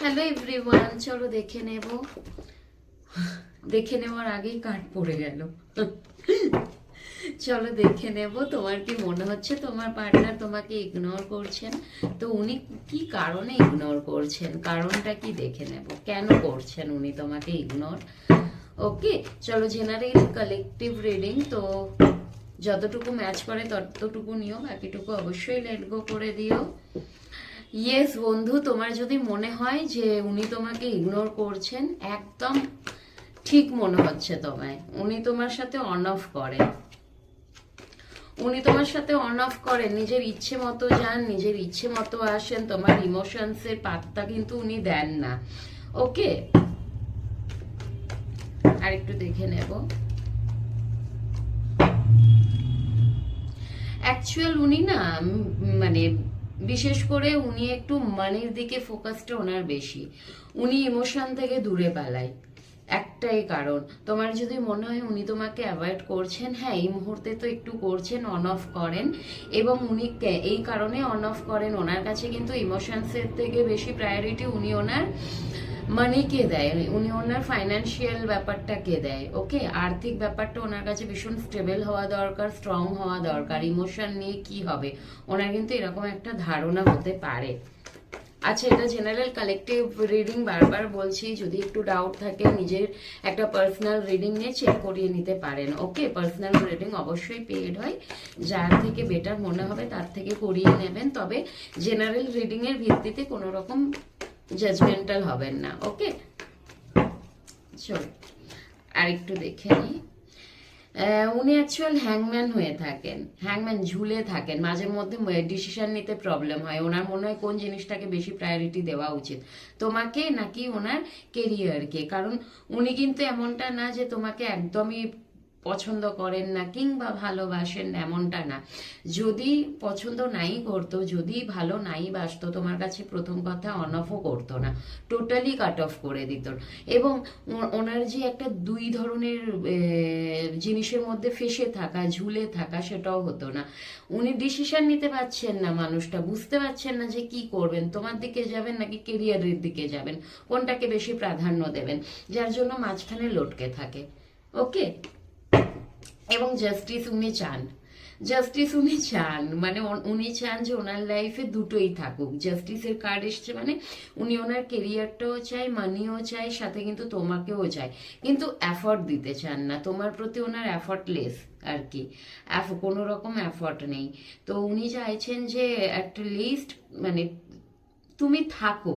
Hello everyone, চলো দেখে নেওয়ার আগেই কাট পড়ে গেল। চলো দেখে নেব তোমার কি মনে হচ্ছে তোমার পার্টনার তোমাকে ইগনোর করছেন। তো উনি কি কারণে ইগনোর করছেন, কারণটা কি দেখে নেব, কেন করছেন উনি তোমাকে ইগনোর। ওকে, চলো জেনারেল কালেকটিভ রিডিং। তো যতটুকু ম্যাচ করে ততটুকু নিও, বাকিটুকু অবশ্যই লেট গো করে দিও। ইয়েস বন্ধু, তোমার যদি মনে হয় যে উনি তোমাকে ইগনোর করছেন, একদম ঠিক মনে হচ্ছে তোমায়। উনি তোমার সাথে অন অফ করেন, নিজের ইচ্ছে মতো যান, নিজের ইচ্ছে মতো আসেন, তোমার ইমোশনসের পাত্তা কিন্তু উনি দেন না। ওকে, আর একটু দেখে নেব। অ্যাকচুয়াল উনি না মানে বিশেষ করে উনি একটু মানির দিকে ফোকাসটা ওনার বেশি, উনি ইমোশন থেকে দূরে পালায়। একটাই কারণ, তোমার যদি মনে হয় উনি তোমাকে অ্যাভয়েড করছেন, হ্যাঁ এই মুহূর্তে তো একটু করছেন, অন অফ করেন। এবং উনি এই কারণে অন অফ করেন, ওনার কাছে কিন্তু ইমোশনসের থেকে বেশি প্রায়োরিটি উনি ওনার মানিকে দেয়, উনি ওনার ফাইন্যান্সিয়াল ব্যাপারটাকে দেয়। ওকে, আর্থিক ব্যাপারটা ওনার কাছে ভীষণ স্টেবল হওয়া দরকার, স্ট্রং হওয়া দরকার। ইমোশন নিয়ে কি হবে ওনার কিন্তু এরকম একটা ধারণা হতে পারে। আচ্ছা, এটা জেনারেল কালেকটিভ রিডিং, বারবার বলছি, যদি একটু ডাউট থাকে নিজের একটা পার্সোনাল রিডিং নিয়ে চেক করিয়ে নিতে পারেন। ওকে, পার্সোনাল রিডিং অবশ্যই পেইড হয়, যার থেকে বেটার মনে হবে তার থেকে করিয়ে নেবেন, তবে জেনারেল রিডিং এর ভিত্তিতে কোনো রকম জাজমেন্টাল হবেন না। ওকে, চলো আর একটু দেখে নিই। উনি অ্যাকচুয়াল হ্যাংম্যান হয়ে থাকেন, হ্যাংম্যান ঝুলে থাকেন, মাঝে মধ্যে ডিসিশন নিতে প্রবলেম হয়। ওনার মনে হয় কোন জিনিসটাকে বেশি প্রায়োরিটি দেওয়া উচিত, তোমাকে নাকি ওনার কেরিয়ারকে। কারণ উনি কিন্তু এমনটা না যে তোমাকে একদমই পছন্দ করেন না কিংবা ভালোবাসেন, এমনটা না। যদি পছন্দ নাই করতো, যদি ভালো নাই বাসতো, তোমার কাছে প্রথম কথা অন অফও করতো না, টোটালি কাট অফ করে দিত। এবং ওনার যে একটা দুই ধরনের জিনিসের মধ্যে ফেসে থাকা, ঝুলে থাকা, সেটাও হতো না। উনি ডিসিশন নিতে পারছেন না, মানুষটা বুঝতে পারছেন না যে কি করবেন, তোমার দিকে যাবেন নাকি কেরিয়ারের দিকে যাবেন, কোনটাকে বেশি প্রাধান্য দেবেন, যার জন্য মাঝখানে লটকে থাকে। ওকে, এবং জাস্টিস উনি চান, মানে উনি চান যে ওনার লাইফে দুটোই থাকুক। জাস্টিসের কার্ড এসছে মানে উনি ওনার কেরিয়ারটাও চাই, মানিও চাই, সাথে কিন্তু তোমাকেও চাই, কিন্তু এফর্ট দিতে চান না, তোমার প্রতি ওনার এফর্টলেস আর কি, কোনো রকম এফর্ট নেই। তো উনি চাইছেন যে অ্যাট লিস্ট মানে তুমি থাকো,